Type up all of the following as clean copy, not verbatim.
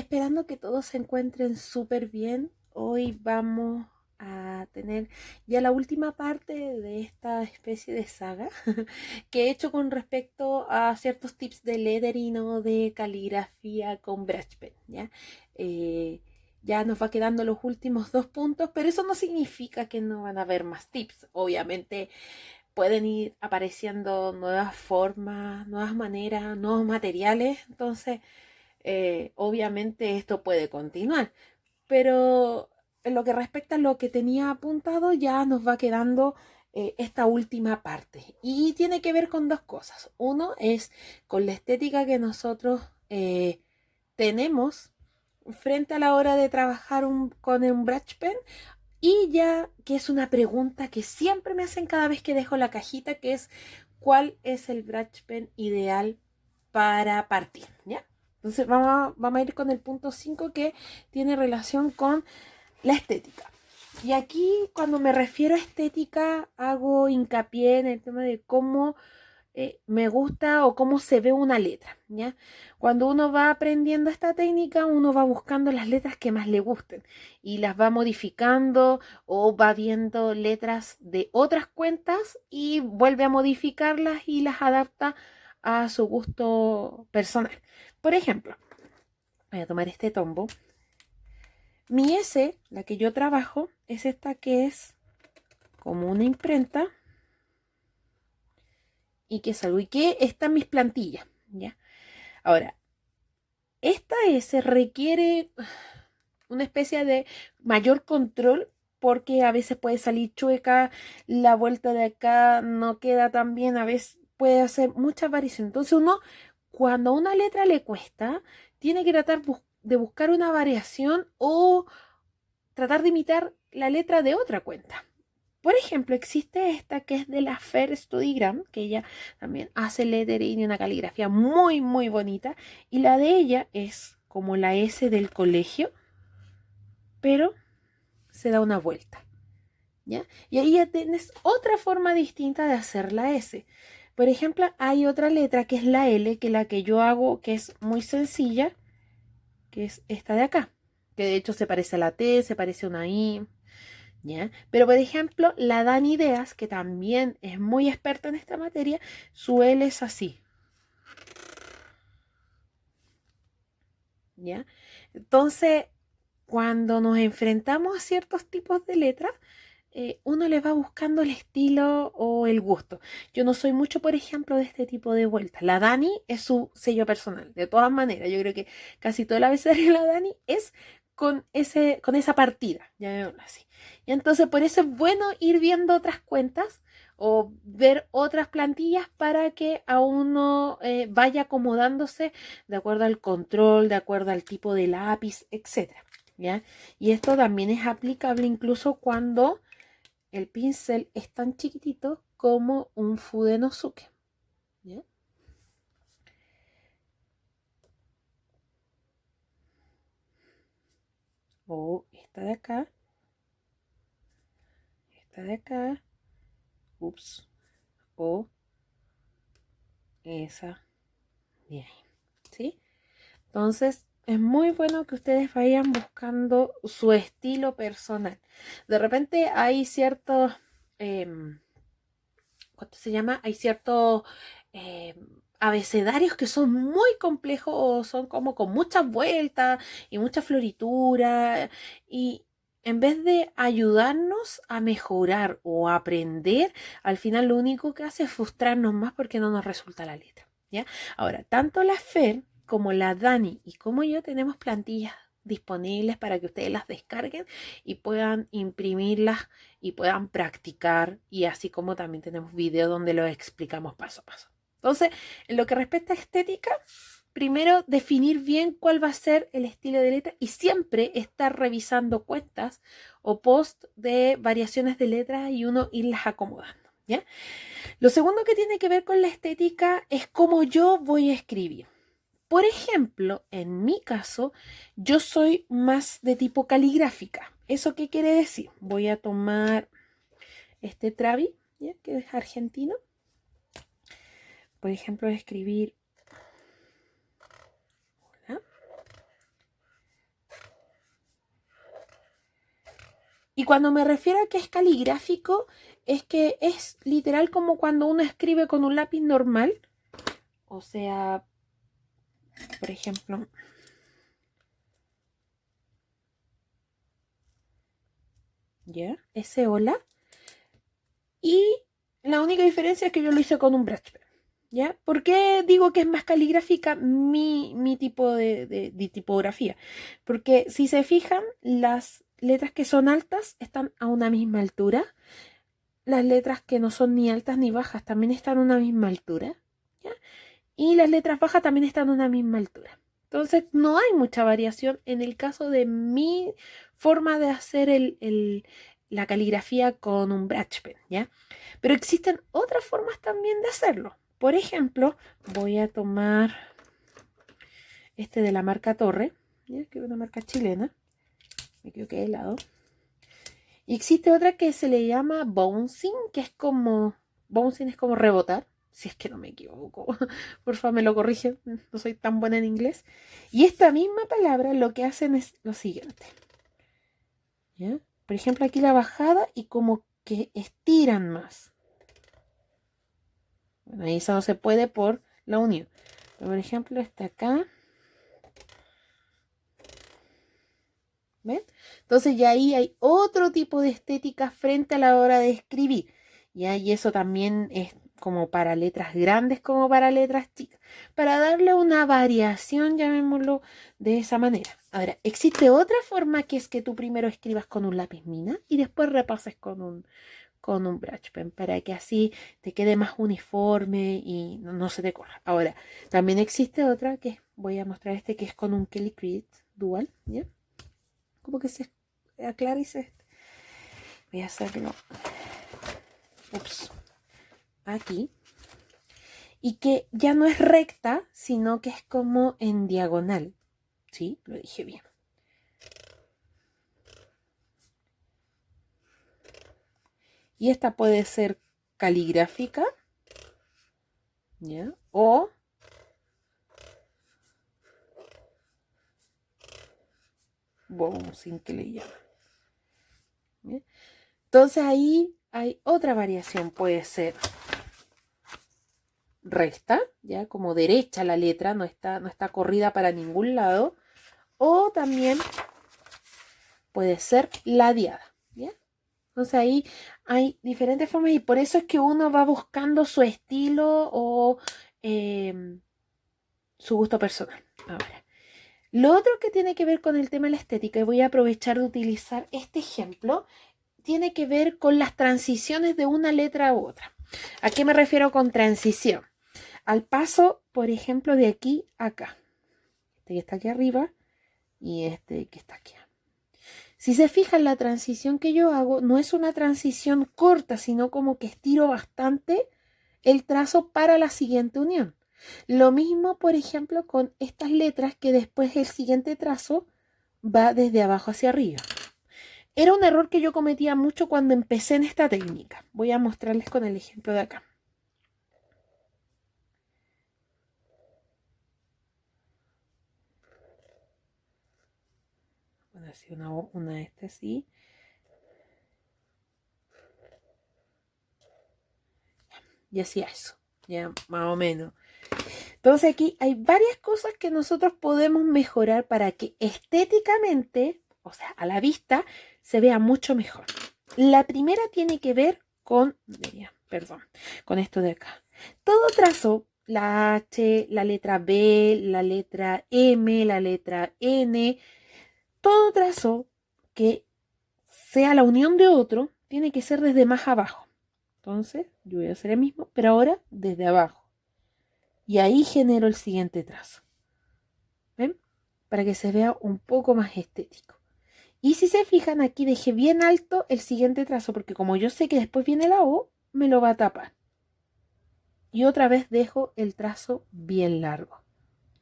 esperando que todos se encuentren súper bien. Hoy vamos a tener ya la última parte de esta especie de saga que he hecho con respecto a ciertos tips de lettering o de caligrafía con brush pen, ¿ya? Eh, ya nos va quedando los últimos dos puntos, pero eso no significa que no van a haber más tips. Obviamente pueden ir apareciendo nuevas formas, nuevas maneras, nuevos materiales, entonces obviamente esto puede continuar, pero en lo que respecta a lo que tenía apuntado ya nos va quedando esta última parte y tiene que ver con dos cosas. Uno es con la estética que nosotros tenemos frente a la hora de trabajar con un brush pen, y ya que es una pregunta que siempre me hacen cada vez que dejo la cajita, que es ¿cuál es el brush pen ideal para partir? ¿Ya? Entonces vamos a ir con el punto 5 que tiene relación con la estética. Y aquí cuando me refiero a estética hago hincapié en el tema de cómo me gusta o cómo se ve una letra, ¿ya? Cuando uno va aprendiendo esta técnica, uno va buscando las letras que más le gusten y las va modificando o va viendo letras de otras cuentas y vuelve a modificarlas y las adapta a su gusto personal. Por ejemplo, voy a tomar este tombo. Mi S, la que yo trabajo, es esta que es como una imprenta y que salgo y que está en mis plantillas, ¿ya? Ahora, esta S requiere una especie de mayor control porque a veces puede salir chueca, la vuelta de acá no queda tan bien, a veces puede hacer muchas variaciones. Entonces uno, cuando a una letra le cuesta, tiene que tratar de buscar una variación o tratar de imitar la letra de otra cuenta. Por ejemplo, existe esta que es de la Fer Studygram, que ella también hace lettering y una caligrafía muy, muy bonita. Y la de ella es como la S del colegio, pero se da una vuelta, ¿ya? Y ahí ya tienes otra forma distinta de hacer la S. Por ejemplo, hay otra letra que es la L, que la que yo hago, que es muy sencilla, que es esta de acá, que de hecho se parece a la T, se parece a una I, ¿ya? Pero por ejemplo, la Dani Ideas, que también es muy experta en esta materia, su L es así, ¿ya? Entonces, cuando nos enfrentamos a ciertos tipos de letras, uno le va buscando el estilo o el gusto. Yo no soy mucho, por ejemplo, de este tipo de vueltas. La Dani es su sello personal. De todas maneras, yo creo que casi toda la abecedario de la Dani es con esa partida, llamémoslo así. Y entonces por eso es bueno ir viendo otras cuentas o ver otras plantillas para que a uno vaya acomodándose de acuerdo al control, de acuerdo al tipo de lápiz, etcétera, ¿ya? Y esto también es aplicable incluso cuando el pincel es tan chiquitito como un Fudenosuke, ¿ya? O esta de acá, ups, o esa de ahí, ¿sí? Entonces, es muy bueno que ustedes vayan buscando su estilo personal. De repente hay ciertos, ¿cuánto se llama? Hay ciertos eh, abecedarios que son muy complejos o son como con muchas vueltas y mucha floritura, y en vez de ayudarnos a mejorar o a aprender, al final lo único que hace es frustrarnos más porque no nos resulta la letra, ¿ya? Ahora, tanto la Fer como la Dani y como yo tenemos plantillas disponibles para que ustedes las descarguen y puedan imprimirlas y puedan practicar, y así como también tenemos videos donde lo explicamos paso a paso. Entonces, en lo que respecta a estética, primero definir bien cuál va a ser el estilo de letra y siempre estar revisando cuentas o post de variaciones de letras y uno irlas acomodando, ¿ya? Lo segundo que tiene que ver con la estética es cómo yo voy a escribir. Por ejemplo, en mi caso, yo soy más de tipo caligráfica. ¿Eso qué quiere decir? Voy a tomar este Travi, ¿ya? Que es argentino. Por ejemplo, escribir hola, cuando me refiero a que es caligráfico, es que es literal como cuando uno escribe con un lápiz normal. O sea, por ejemplo, ¿ya? Ese hola. Y la única diferencia es que yo lo hice con un brush pen, ¿ya? ¿Por qué digo que es más caligráfica mi tipo de tipografía? Porque si se fijan, las letras que son altas están a una misma altura. Las letras que no son ni altas ni bajas también están a una misma altura, ¿ya? Y las letras bajas también están a una misma altura. Entonces no hay mucha variación en el caso de mi forma de hacer la caligrafía con un brush pen, ¿ya? Pero existen otras formas también de hacerlo. Por ejemplo, voy a tomar este de la marca Torre, ¿ya? Que es una marca chilena. Me equivoqué de lado. Y existe otra que se le llama bouncing, que es como... Bouncing es como rebotar, si es que no me equivoco. Por favor, me lo corrigen, no soy tan buena en inglés. Y esta misma palabra lo que hacen es lo siguiente, ¿ya? Por ejemplo, aquí la bajada y como que estiran más. Bueno, ahí eso no se puede por la unión. Pero por ejemplo, está acá. ¿Ven? Entonces ya ahí hay otro tipo de estética frente a la hora de escribir. ¿Ya? Y eso también es como para letras grandes como para letras chicas. Para darle una variación, llamémoslo de esa manera. Ahora, existe otra forma que es que tú primero escribas con un lápiz mina y después repases con un brush pen para que así te quede más uniforme y no se te corra. Ahora, también existe otra que voy a mostrar que es con un Kelly Create Dual, ¿ya? Como que se aclara y se... Voy a hacerlo. Ups. Aquí. Y que ya no es recta, sino que es como en diagonal. ¿Sí? Lo dije bien. Y esta puede ser caligráfica, ¿ya? O bouncing, que le llaman. ¿Ya? Entonces ahí hay otra variación. Puede ser recta, ya como derecha la letra, no está corrida para ningún lado. O también puede ser ladeada, ¿ya? Entonces ahí hay diferentes formas y por eso es que uno va buscando su estilo o su gusto personal. Ahora, lo otro que tiene que ver con el tema de la estética, y voy a aprovechar de utilizar este ejemplo, tiene que ver con las transiciones de una letra a otra. ¿A qué me refiero con transición? Al paso, por ejemplo, de aquí a acá. Este que está aquí arriba y este que está aquí. Si se fijan, la transición que yo hago no es una transición corta, sino como que estiro bastante el trazo para la siguiente unión. Lo mismo, por ejemplo, con estas letras que después el siguiente trazo va desde abajo hacia arriba. Era un error que yo cometía mucho cuando empecé en esta técnica. Voy a mostrarles con el ejemplo de acá. Bueno, así una de estas así. Y hacía eso, ya más o menos. Entonces aquí hay varias cosas que nosotros podemos mejorar para que estéticamente, o sea, a la vista, se vea mucho mejor. La primera tiene que ver con, con esto de acá. Todo trazo, la H, la letra B, la letra M, la letra N, todo trazo que sea la unión de otro, tiene que ser desde más abajo. Entonces, yo voy a hacer el mismo, pero ahora desde abajo. Y ahí genero el siguiente trazo. ¿Ven? Para que se vea un poco más estético. Y si se fijan, aquí dejé bien alto el siguiente trazo, porque como yo sé que después viene la O, me lo va a tapar. Y otra vez dejo el trazo bien largo.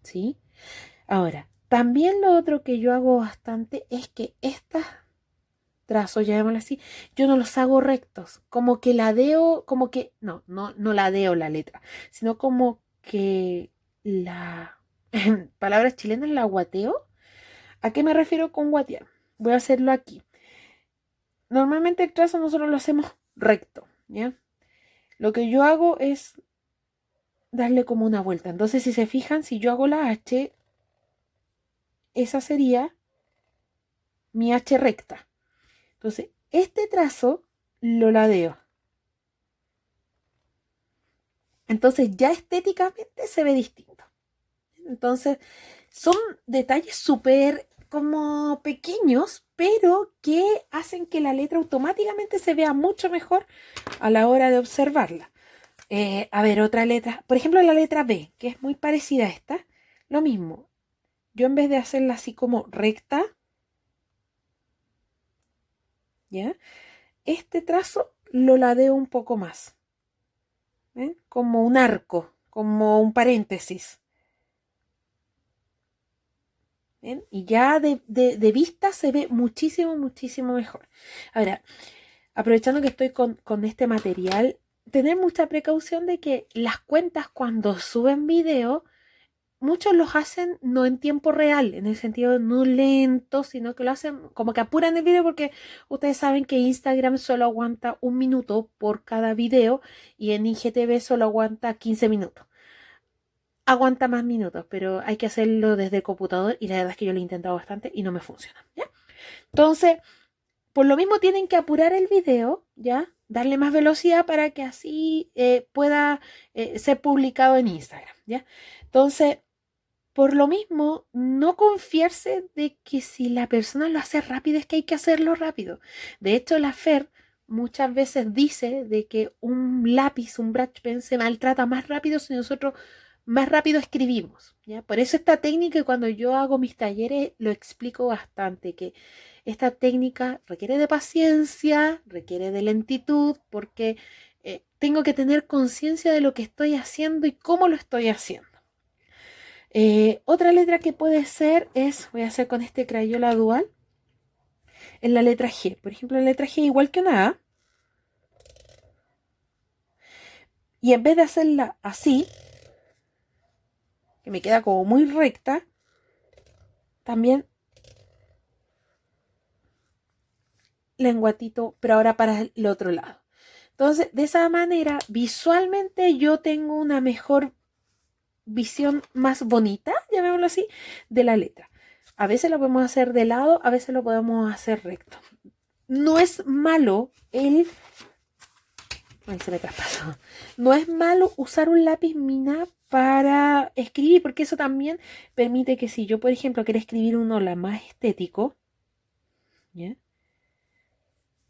¿Sí? Ahora, también lo otro que yo hago bastante es que estas trazos, llamémoslo así, yo no los hago rectos. Como que ladeo, como que, no ladeo la letra, sino como que la, en palabras chilenas, la guateo. ¿A qué me refiero con guatear? Voy a hacerlo aquí. Normalmente el trazo nosotros lo hacemos recto, ¿ya? Lo que yo hago es darle como una vuelta. Entonces, si se fijan, si yo hago la H, esa sería mi H recta. Entonces, este trazo lo ladeo. Entonces, ya estéticamente se ve distinto. Entonces, son detalles súper como pequeños, pero que hacen que la letra automáticamente se vea mucho mejor a la hora de observarla. A ver, otra letra. Por ejemplo, la letra B, que es muy parecida a esta. Lo mismo. Yo en vez de hacerla así como recta, ¿ya? Este trazo lo ladeo un poco más. ¿Ven? Como un arco, como un paréntesis. ¿Ven? Y ya de vista se ve muchísimo, muchísimo mejor. Ahora, aprovechando que estoy con este material, tener mucha precaución de que las cuentas cuando suben video, muchos los hacen no en tiempo real, en el sentido no lento, sino que lo hacen como que apuran el video porque ustedes saben que Instagram solo aguanta 1 minuto por cada video y en IGTV solo aguanta 15 minutos. Aguanta más minutos, pero hay que hacerlo desde el computador y la verdad es que yo lo he intentado bastante y no me funciona, ¿ya? Entonces, por lo mismo tienen que apurar el video, ¿ya? Darle más velocidad para que así pueda ser publicado en Instagram, ¿ya? Entonces, por lo mismo, no confiarse de que si la persona lo hace rápido es que hay que hacerlo rápido. De hecho, la Fer muchas veces dice de que un lápiz, un brush pen se maltrata más rápido si nosotros más rápido escribimos, ¿ya? Por eso esta técnica, cuando yo hago mis talleres, lo explico bastante, que esta técnica requiere de paciencia, requiere de lentitud, porque tengo que tener conciencia de lo que estoy haciendo y cómo lo estoy haciendo. Otra letra que puede ser es, voy a hacer con este Crayola Dual, en la letra G. Por ejemplo, la letra G igual que una A. Y en vez de hacerla así, que me queda como muy recta, también lenguatito, pero ahora para el otro lado. Entonces, de esa manera, visualmente yo tengo una mejor visión más bonita, llamémoslo así, de la letra. A veces lo podemos hacer de lado, a veces lo podemos hacer recto. No es malo el... Ay, se me traspasó. No es malo usar un lápiz mina para escribir, porque eso también permite que si yo, por ejemplo, quiero escribir un hola más estético, ¿ya?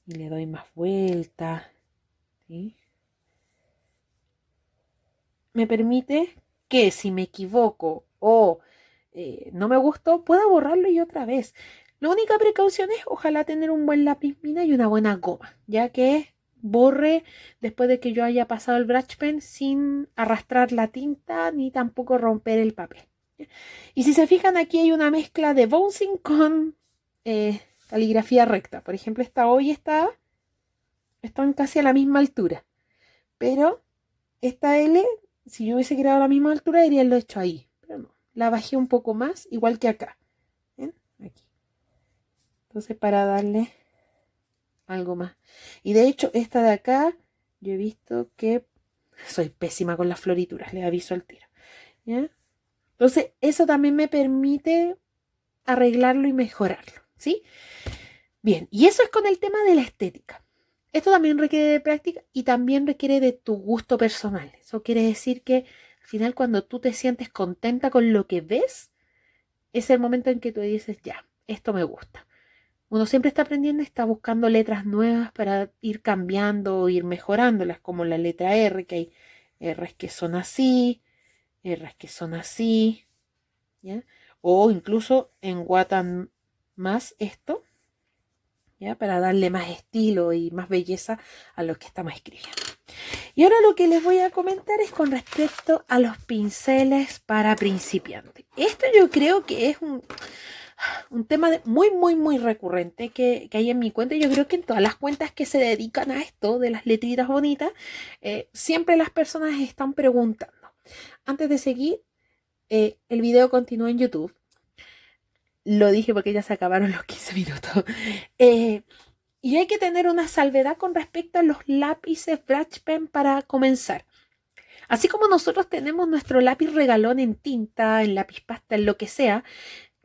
Y le doy más vuelta, ¿sí? Me permite que si me equivoco o no me gustó, pueda borrarlo y otra vez. La única precaución es ojalá tener un buen lápiz mina y una buena goma, ya que borre después de que yo haya pasado el brush pen sin arrastrar la tinta ni tampoco romper el papel. Y si se fijan, aquí hay una mezcla de bouncing con caligrafía recta. Por ejemplo, esta hoy están casi a la misma altura, pero esta L, si yo hubiese creado a la misma altura, debería haberlo hecho ahí. Pero no, la bajé un poco más, igual que acá. ¿Ven? Aquí. Entonces, para darle algo más. Y de hecho, esta de acá, yo he visto que soy pésima con las florituras, les aviso al tiro. ¿Ya? Entonces, eso también me permite arreglarlo y mejorarlo. ¿Sí? Bien, y eso es con el tema de la estética. Esto también requiere de práctica y también requiere de tu gusto personal. Eso quiere decir que al final cuando tú te sientes contenta con lo que ves, es el momento en que tú dices, ya, esto me gusta. Uno siempre está aprendiendo y está buscando letras nuevas para ir cambiando o ir mejorándolas, como la letra R, que hay R's que son así, R's que son así, ¿ya? O incluso enguatan más esto, ¿ya? Para darle más estilo y más belleza a lo que estamos escribiendo. Y ahora lo que les voy a comentar es con respecto a los pinceles para principiantes. Esto yo creo que es un tema muy, muy, muy recurrente que hay en mi cuenta. Yo creo que en todas las cuentas que se dedican a esto de las letritas bonitas, siempre las personas están preguntando. Antes de seguir, el video continúa en YouTube. Lo dije porque ya se acabaron los 15 minutos. Y hay que tener una salvedad con respecto a los lápices Brush Pen para comenzar. Así como nosotros tenemos nuestro lápiz regalón en tinta, en lápiz pasta, en lo que sea,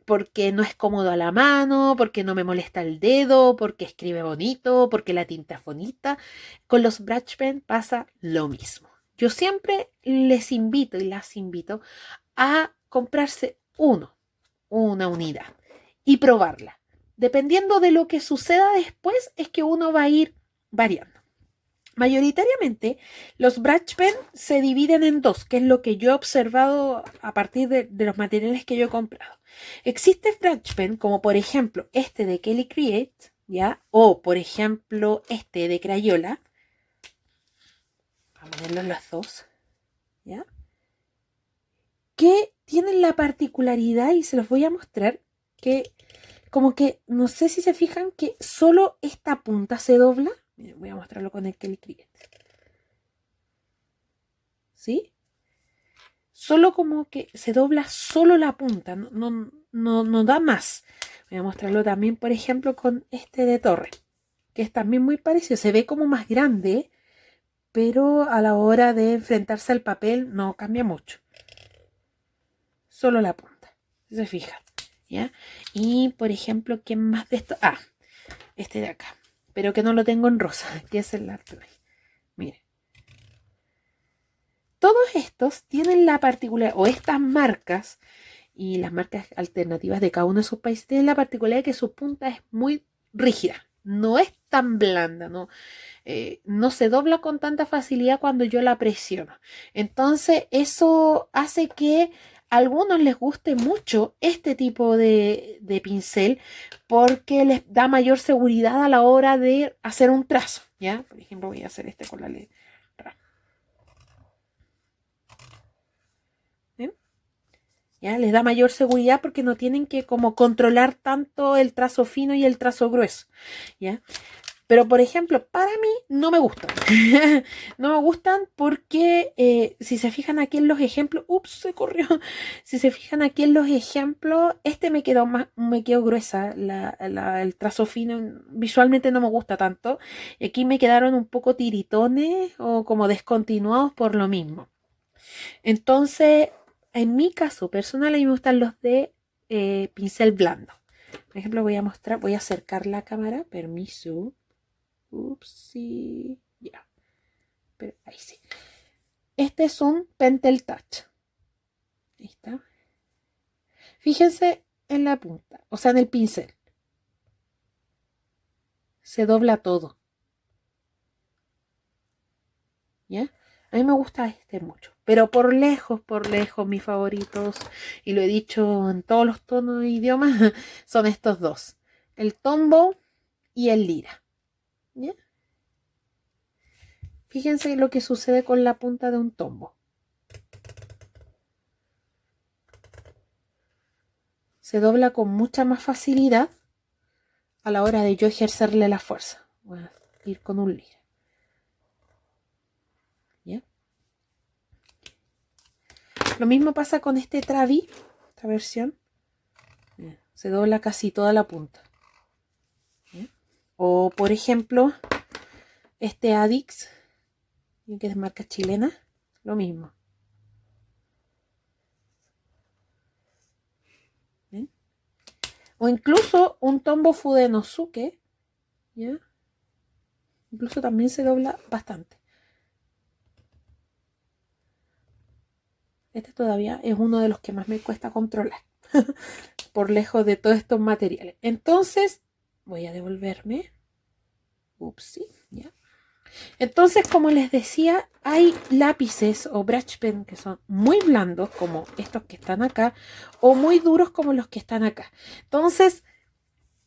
porque no es cómodo a la mano, porque no me molesta el dedo, porque escribe bonito, porque la tinta es bonita, con los Brush Pen pasa lo mismo. Yo siempre les invito y las invito a comprarse una unidad y probarla. Dependiendo de lo que suceda después, es que uno va a ir variando. Mayoritariamente, los brush pen se dividen en dos, que es lo que yo he observado a partir de los materiales que yo he comprado. Existe brush pen, como por ejemplo este de Kelly Create, ¿ya? O por ejemplo este de Crayola. Vamos a ponerlos los dos, ¿ya? Que tienen la particularidad, y se los voy a mostrar, que como que, no sé si se fijan, que solo esta punta se dobla. Miren, voy a mostrarlo con el Kelly Create. ¿Sí? Solo como que se dobla solo la punta, no da más. Voy a mostrarlo también, por ejemplo, con este de Torre, que es también muy parecido. Se ve como más grande, pero a la hora de enfrentarse al papel no cambia mucho. Solo la punta, si se fijan, ¿ya? Y, por ejemplo, ¿quién más de esto? Ah, este de acá, pero que no lo tengo en rosa, que es el Art Play. Miren. Todos estos tienen la particularidad, o estas marcas, y las marcas alternativas de cada uno de esos países, tienen la particularidad de que su punta es muy rígida, no es tan blanda, no se dobla con tanta facilidad cuando yo la presiono. Entonces eso hace que a algunos les guste mucho este tipo de pincel, porque les da mayor seguridad a la hora de hacer un trazo, ¿ya? Por ejemplo, voy a hacer este con la letra. ¿Ya? Les da mayor seguridad porque no tienen que como controlar tanto el trazo fino y el trazo grueso, ¿ya? Pero, por ejemplo, para mí no me gustan. No me gustan porque si se fijan aquí en los ejemplos, ups, se corrió. Si se fijan aquí en los ejemplos, este me quedó gruesa, el trazo fino, visualmente no me gusta tanto. Y aquí me quedaron un poco tiritones o como descontinuados por lo mismo. Entonces, en mi caso personal, a mí me gustan los de pincel blando. Por ejemplo, voy a acercar la cámara, permiso. Upsi, ya. Pero ahí sí. Este es un Pentel Touch. Ahí está. Fíjense en la punta, o sea, en el pincel. Se dobla todo. ¿Ya? A mí me gusta este mucho. Pero por lejos, mis favoritos, y lo he dicho en todos los tonos de idiomas, son estos dos. El Tombow y el Lira. ¿Ya? Fíjense lo que sucede con la punta de un Tombow. Se dobla con mucha más facilidad a la hora de yo ejercerle la fuerza. Voy a ir con un Lira. ¿Ya? Lo mismo pasa con este Travi, esta versión. Se dobla casi toda la punta. ¿Ya? O por ejemplo, este Adix, que es de marca chilena, lo mismo. ¿Ven? O incluso un Tombow Fudenosuke, ¿ya? Incluso también se dobla bastante. Este todavía es uno de los que más me cuesta controlar. Por lejos de todos estos materiales. Entonces, voy a devolverme. Upsi, ya. Entonces, como les decía, hay lápices o brush pen que son muy blandos, como estos que están acá, o muy duros como los que están acá. Entonces,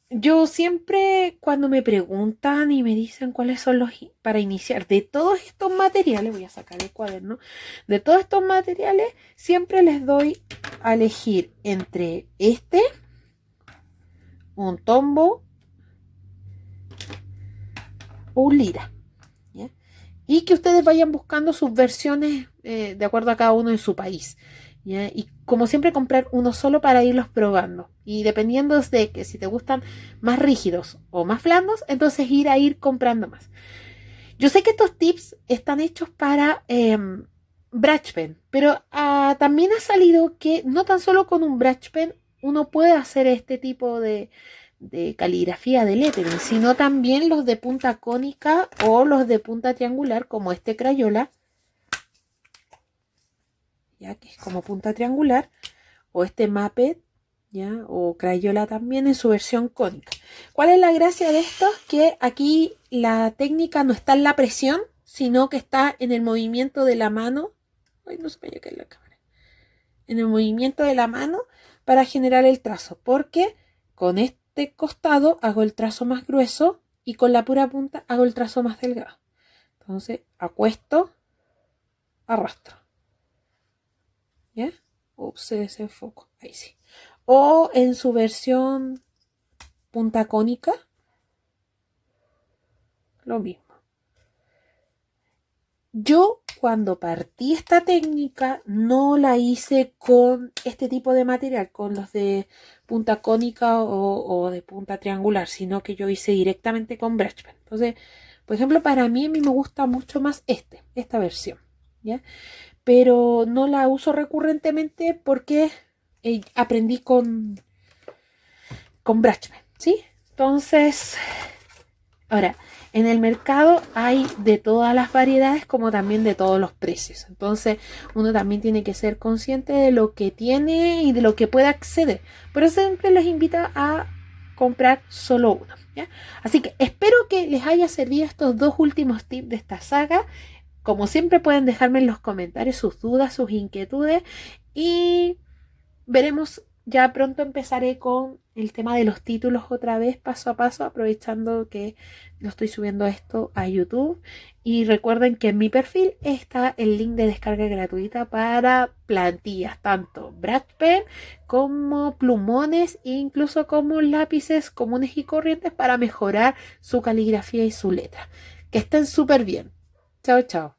yo siempre cuando me preguntan y me dicen cuáles son los para iniciar de todos estos materiales, voy a sacar el cuaderno, de todos estos materiales, siempre les doy a elegir entre un Tombow o un Lira, ¿ya? Y que ustedes vayan buscando sus versiones de acuerdo a cada uno de su país. ¿ya? Y como siempre comprar uno solo para irlos probando. Y dependiendo de que si te gustan más rígidos o más blandos, entonces ir comprando más. Yo sé que estos tips están hechos para brush pen, pero también ha salido que no tan solo con un brush pen uno puede hacer este tipo de caligrafía de lettering, sino también los de punta cónica o los de punta triangular, como este Crayola, ya que es como punta triangular, o este Maped, ¿ya? O Crayola también en su versión cónica. ¿Cuál es la gracia de esto? Que aquí la técnica no está en la presión, sino que está en el movimiento de la mano. Ay, no se me vaya a caer la cámara. En el movimiento de la mano para generar el trazo. Porque con este costado hago el trazo más grueso y con la pura punta hago el trazo más delgado. Entonces acuesto, arrastro. ¿Ya? Ups, se desenfoco. Ahí sí. O en su versión punta cónica, lo mismo. Yo cuando partí esta técnica no la hice con este tipo de material, con los de punta cónica o de punta triangular, sino que yo hice directamente con brush pen. Entonces, por ejemplo, para mí, a mí me gusta mucho más esta versión, ¿ya? Pero no la uso recurrentemente porque aprendí con brush pen, ¿sí? Entonces, ahora, en el mercado hay de todas las variedades como también de todos los precios. Entonces, uno también tiene que ser consciente de lo que tiene y de lo que puede acceder. Por eso siempre les invito a comprar solo uno, ¿ya? Así que espero que les haya servido estos dos últimos tips de esta saga. Como siempre pueden dejarme en los comentarios sus dudas, sus inquietudes y veremos. Ya pronto empezaré con el tema de los títulos otra vez, paso a paso, aprovechando que lo estoy subiendo esto a YouTube. Y recuerden que en mi perfil está el link de descarga gratuita para plantillas, tanto brush pen como plumones e incluso como lápices comunes y corrientes para mejorar su caligrafía y su letra. Que estén súper bien. Chao, chao.